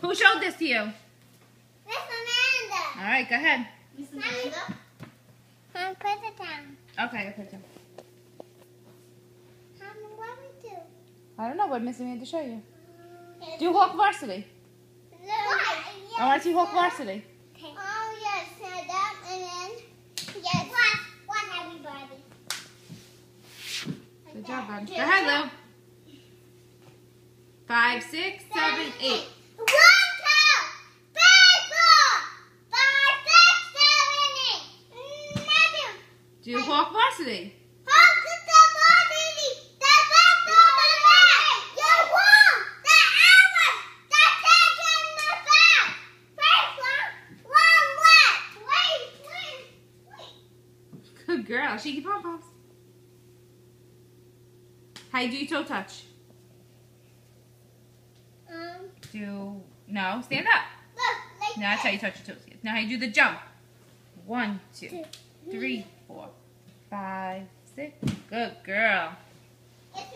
Who showed this to you? Miss Amanda. All right, go ahead. Miss Amanda. Put it down. Okay, I'll put it down. What do we do? I don't know what Miss Amanda show you. Do Hawk Varsity. I want to see Hawk Varsity. Oh, yes. Stand up and then, yes. One, everybody. Good job, bud. Go ahead, Lou. 5, 6, 7, 8. 1, 2, baseball. 5, 6, 7, 8. Nothing. Do Hawk Varsity. Good girl. Shake your pom-poms. How you do your toe touch? No, stand up. Look, Now that's how you touch your toes. Now how you do the jump. 1, 2, 3, 4, 5, 6. Good girl. It's